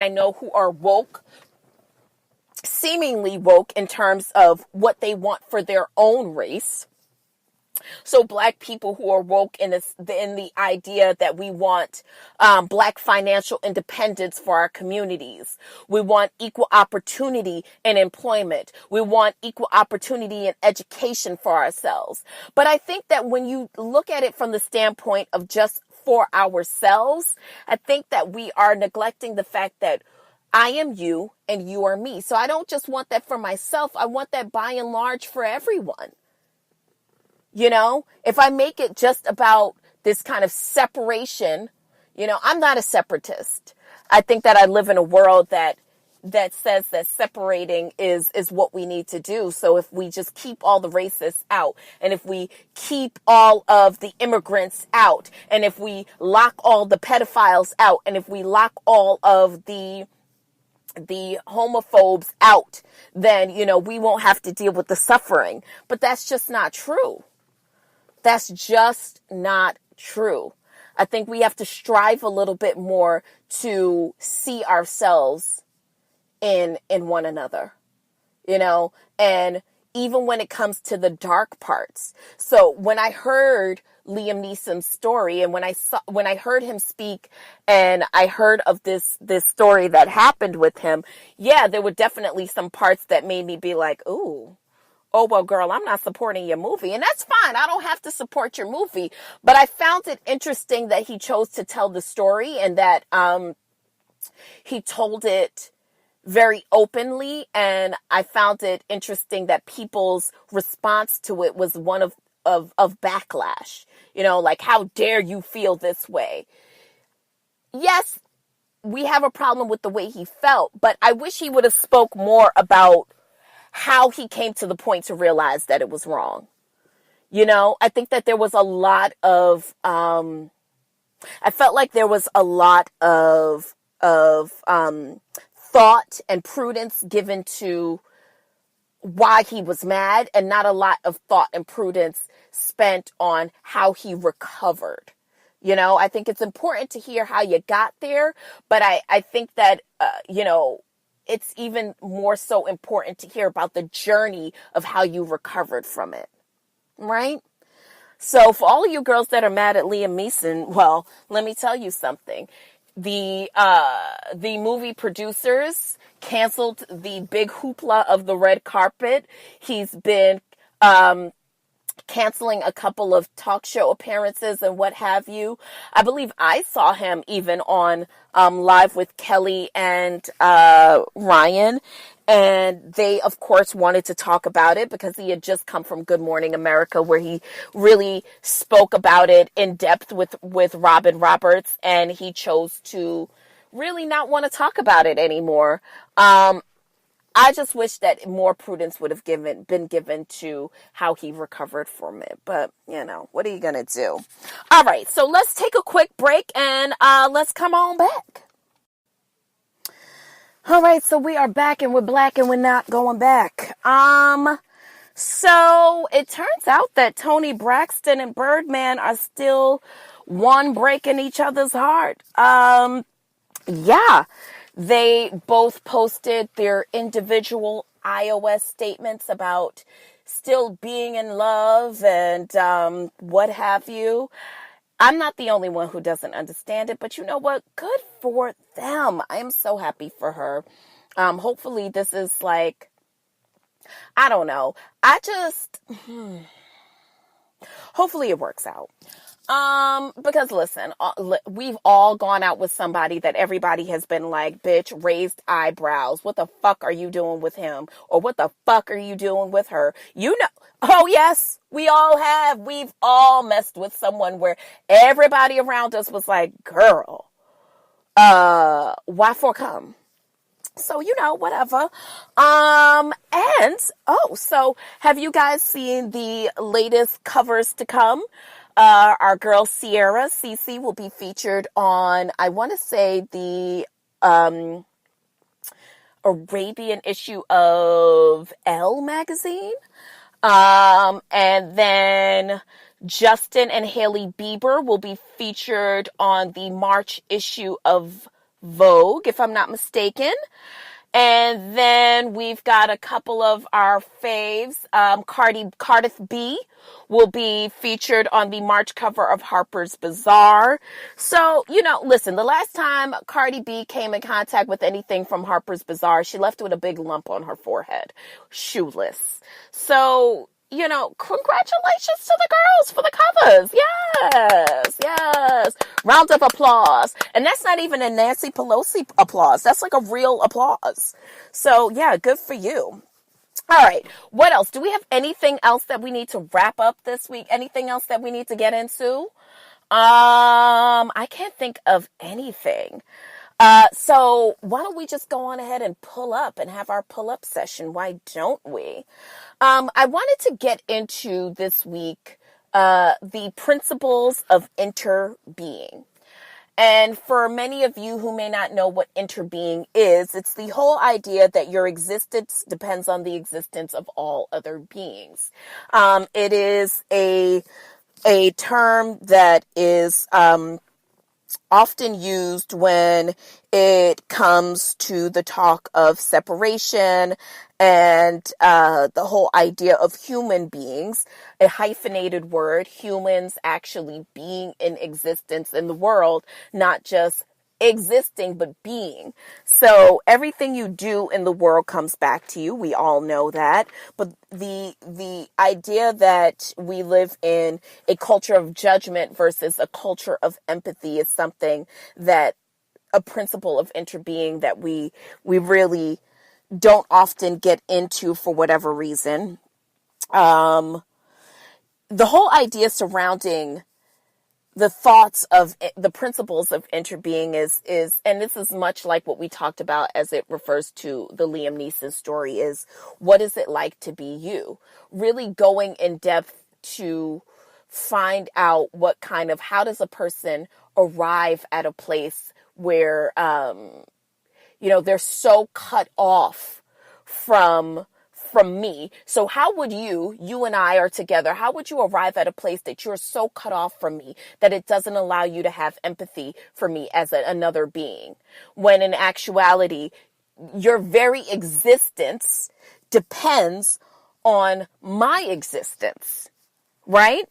I know who are woke, seemingly woke in terms of what they want for their own race. So black people who are woke in the idea that we want black financial independence for our communities. We want equal opportunity in employment. We want equal opportunity in education for ourselves. But I think that when you look at it from the standpoint of just for ourselves, I think that we are neglecting the fact that I am you and you are me. So I don't just want that for myself. I want that by and large for everyone. You know, if I make it just about this kind of separation, you know, I'm not a separatist. I think that I live in a world that says that separating is what we need to do. So if we just keep all the racists out, and if we keep all of the immigrants out, and if we lock all the pedophiles out, and if we lock all of the homophobes out, then, you know, we won't have to deal with the suffering. But that's just not true. That's just not true. I think we have to strive a little bit more to see ourselves in one another, you know, and even when it comes to the dark parts. So when I heard Liam Neeson's story, and when I heard him speak, and I heard of this story that happened with him, yeah, there were definitely some parts that made me be like, ooh, oh, well, girl, I'm not supporting your movie. And that's fine. I don't have to support your movie. But I found it interesting that he chose to tell the story, and that he told it very openly. And I found it interesting that people's response to it was one of backlash. You know, like, how dare you feel this way? Yes, we have a problem with the way he felt, but I wish he would have spoke more about how he came to the point to realize that it was wrong. You know, I think that there was a lot of, I felt like there was a lot of thought and prudence given to why he was mad, and not a lot of thought and prudence spent on how he recovered. You know, I think it's important to hear how you got there, but I think that, you know, it's even more so important to hear about the journey of how you recovered from it, right? So for all of you girls that are mad at Liam Neeson, well, let me tell you something. The movie producers canceled the big hoopla of the red carpet. He's been canceling a couple of talk show appearances and what have you. I believe I saw him even on Live with Kelly and Ryan. And they, of course, wanted to talk about it because he had just come from Good Morning America, where he really spoke about it in depth with Robin Roberts. And he chose to really not want to talk about it anymore. I just wish that more prudence would have been given to how he recovered from it. But, you know, what are you going to do? All right, so let's take a quick break, and let's come on back. All right, so we are back, and we're black, and we're not going back. So it turns out that Toni Braxton and Birdman are still one breaking each other's heart. Yeah. They both posted their individual iOS statements about still being in love and what have you. I'm not the only one who doesn't understand it, but you know what? Good for them. I am so happy for her. Hopefully this is like, I don't know. Hopefully it works out. Because listen, we've all gone out with somebody that everybody has been like, bitch, raised eyebrows. What the fuck are you doing with him? Or what the fuck are you doing with her? You know, oh yes, we all have. We've all messed with someone where everybody around us was like, girl, why for come? So, you know, whatever. So have you guys seen the latest covers to come? Our girl Sierra Cece will be featured on, I want to say, the Arabian issue of Elle magazine. And then Justin and Hailey Bieber will be featured on the March issue of Vogue, if I'm not mistaken. And then we've got a couple of our faves. Cardi B will be featured on the March cover of Harper's Bazaar. So, listen, the last time Cardi B came in contact with anything from Harper's Bazaar, she left with a big lump on her forehead, shoeless. So, congratulations to the girls for the covers. Yes. Round of applause. And that's not even a Nancy Pelosi applause. That's like a real applause. So, yeah, good for you. All right. What else? Do we have anything else that we need to wrap up this week? Anything else that we need to get into? I can't think of anything. So why don't we just go on ahead and pull up and have our pull up session? Why don't we? I wanted to get into this week, the principles of interbeing. And for many of you who may not know what interbeing is, it's the whole idea that your existence depends on the existence of all other beings. It is a term that is, often used when it comes to the talk of separation and the whole idea of human beings, a hyphenated word, humans actually being in existence in the world, not just existing, but being. So everything you do in the world comes back to you. We all know that. But the idea that we live in a culture of judgment versus a culture of empathy is something that a principle of interbeing that we really don't often get into for whatever reason. The whole idea surrounding the thoughts of the principles of interbeing is, and this is much like what we talked about as it refers to the Liam Neeson story, is what is it like to be you? Really going in depth to find out how does a person arrive at a place where, they're so cut off from me. So how would you and I are together, how would you arrive at a place that you're so cut off from me that it doesn't allow you to have empathy for me as another being? When in actuality, your very existence depends on my existence, right?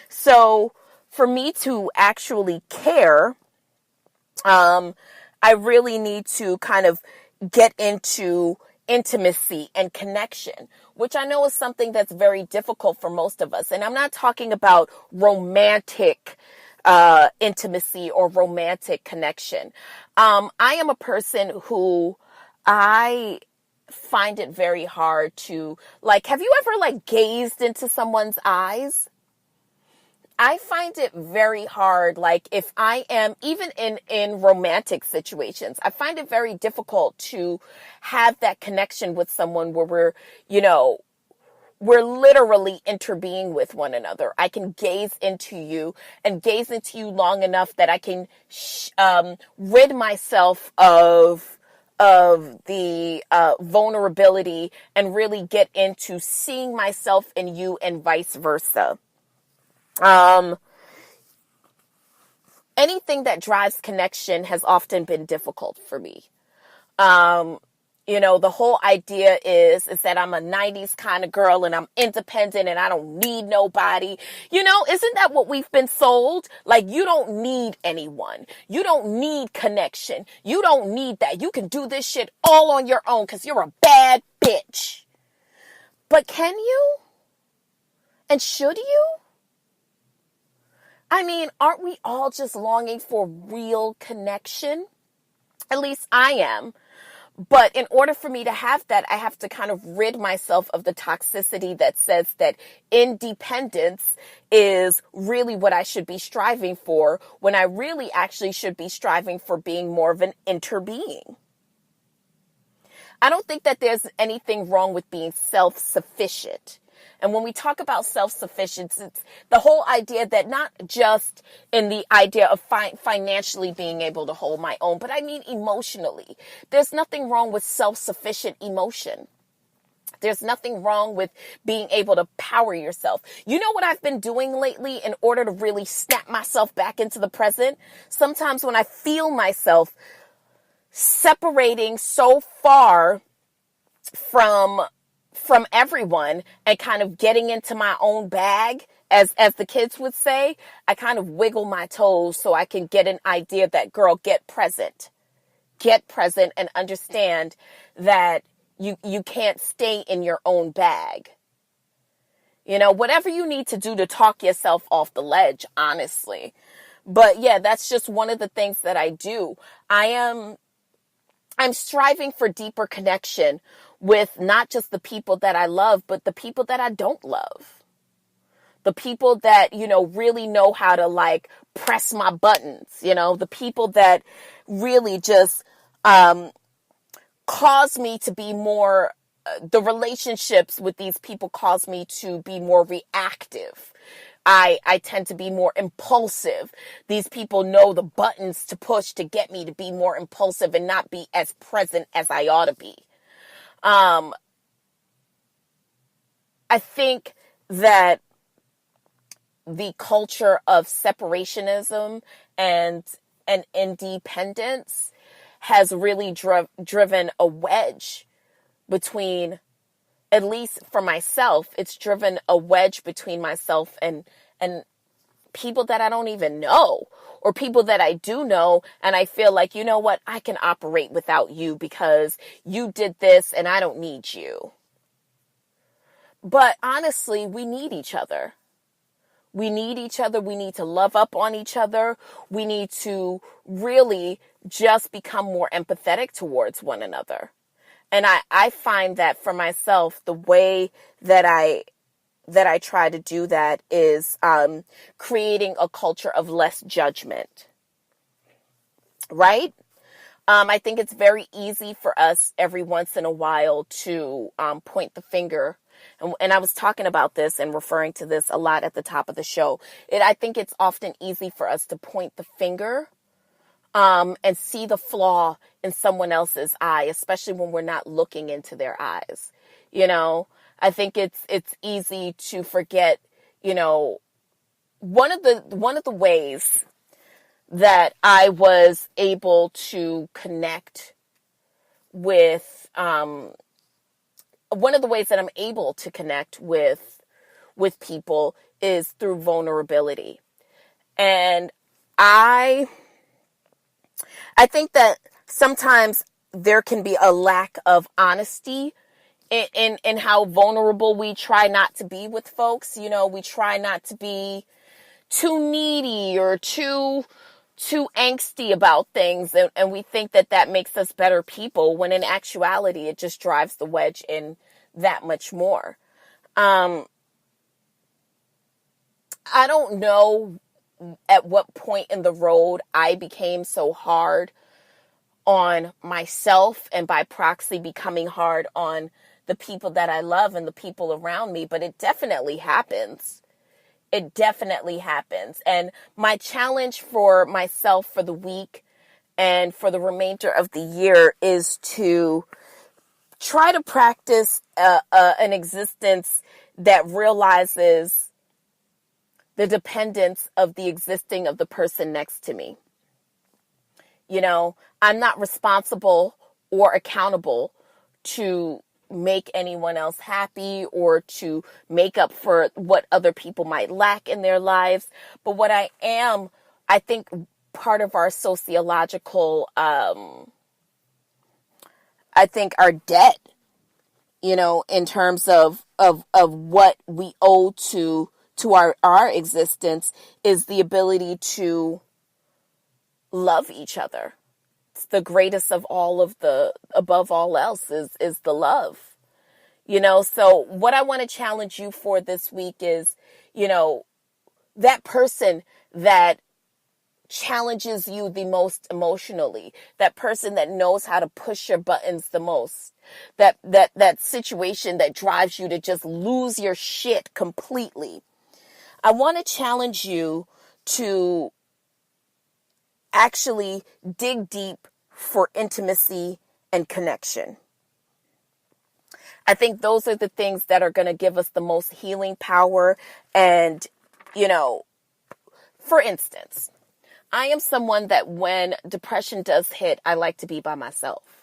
So for me to actually care, I really need to kind of get into intimacy and connection, which I know is something that's very difficult for most of us. And I'm not talking about romantic intimacy or romantic connection. I am a person who I find it very hard to, have you ever gazed into someone's eyes? I find it very hard, if I am, even in romantic situations, I find it very difficult to have that connection with someone where we're literally interbeing with one another. I can gaze into you long enough that I can rid myself of the vulnerability and really get into seeing myself in you and vice versa. Anything that drives connection has often been difficult for me. The whole idea is that I'm a 90s kind of girl and I'm independent and I don't need nobody. Isn't that what we've been sold? You don't need anyone. You don't need connection. You don't need that. You can do this shit all on your own because you're a bad bitch. But can you? And should you? I mean, aren't we all just longing for real connection? At least I am. But in order for me to have that, I have to kind of rid myself of the toxicity that says that independence is really what I should be striving for, when I really actually should be striving for being more of an interbeing. I don't think that there's anything wrong with being self-sufficient. And when we talk about self-sufficiency, it's the whole idea that not just in the idea of financially being able to hold my own, but I mean emotionally. There's nothing wrong with self-sufficient emotion. There's nothing wrong with being able to power yourself. You know what I've been doing lately in order to really snap myself back into the present? Sometimes when I feel myself separating so far from everyone and kind of getting into my own bag, as the kids would say. I kind of wiggle my toes so I can get an idea that, girl, get present and understand that you can't stay in your own bag. Whatever you need to do to talk yourself off the ledge, honestly. But yeah, that's just one of the things that I do. I'm striving for deeper connection with not just the people that I love, but the people that I don't love. The people that, really know how to like press my buttons, the people that really just cause me to be more, the relationships with these people cause me to be more reactive. I tend to be more impulsive. These people know the buttons to push to get me to be more impulsive and not be as present as I ought to be. I think that the culture of separationism and independence has really driven a wedge between, at least for myself, it's driven a wedge between myself and people that I don't even know, or people that I do know, and I feel like, you know what, I can operate without you because you did this and I don't need you. But honestly, we need each other. We need each other. We need to love up on each other. We need to really just become more empathetic towards one another. And I find that for myself, the way that I try to do that is creating a culture of less judgment. Right? I think it's very easy for us every once in a while to point the finger. And I was talking about this and referring to this a lot at the top of the show. I think it's often easy for us to point the finger and see the flaw in someone else's eye, especially when we're not looking into their eyes. I think it's easy to forget, one of the ways that I was able to connect with, one of the ways that I'm able to connect with people is through vulnerability. And I think that sometimes there can be a lack of honesty in how vulnerable we try not to be with folks. We try not to be too needy or too angsty about things. And we think that makes us better people, when in actuality, it just drives the wedge in that much more. I don't know at what point in the road I became so hard on myself, and by proxy becoming hard on the people that I love and the people around me, but it definitely happens. It definitely happens. And my challenge for myself for the week and for the remainder of the year is to try to practice an existence that realizes the dependence of the existing of the person next to me. I'm not responsible or accountable to make anyone else happy or to make up for what other people might lack in their lives. But what I think part of our sociological, our debt, in terms of what we owe to our existence, is the ability to love each other. It's the greatest of all of the, above all else, is the love. So what I want to challenge you for this week is, that person that challenges you the most emotionally, that person that knows how to push your buttons the most, that situation that drives you to just lose your shit completely. I want to challenge you to actually dig deep for intimacy and connection. I think those are the things that are going to give us the most healing power. And, for instance, I am someone that when depression does hit, I like to be by myself.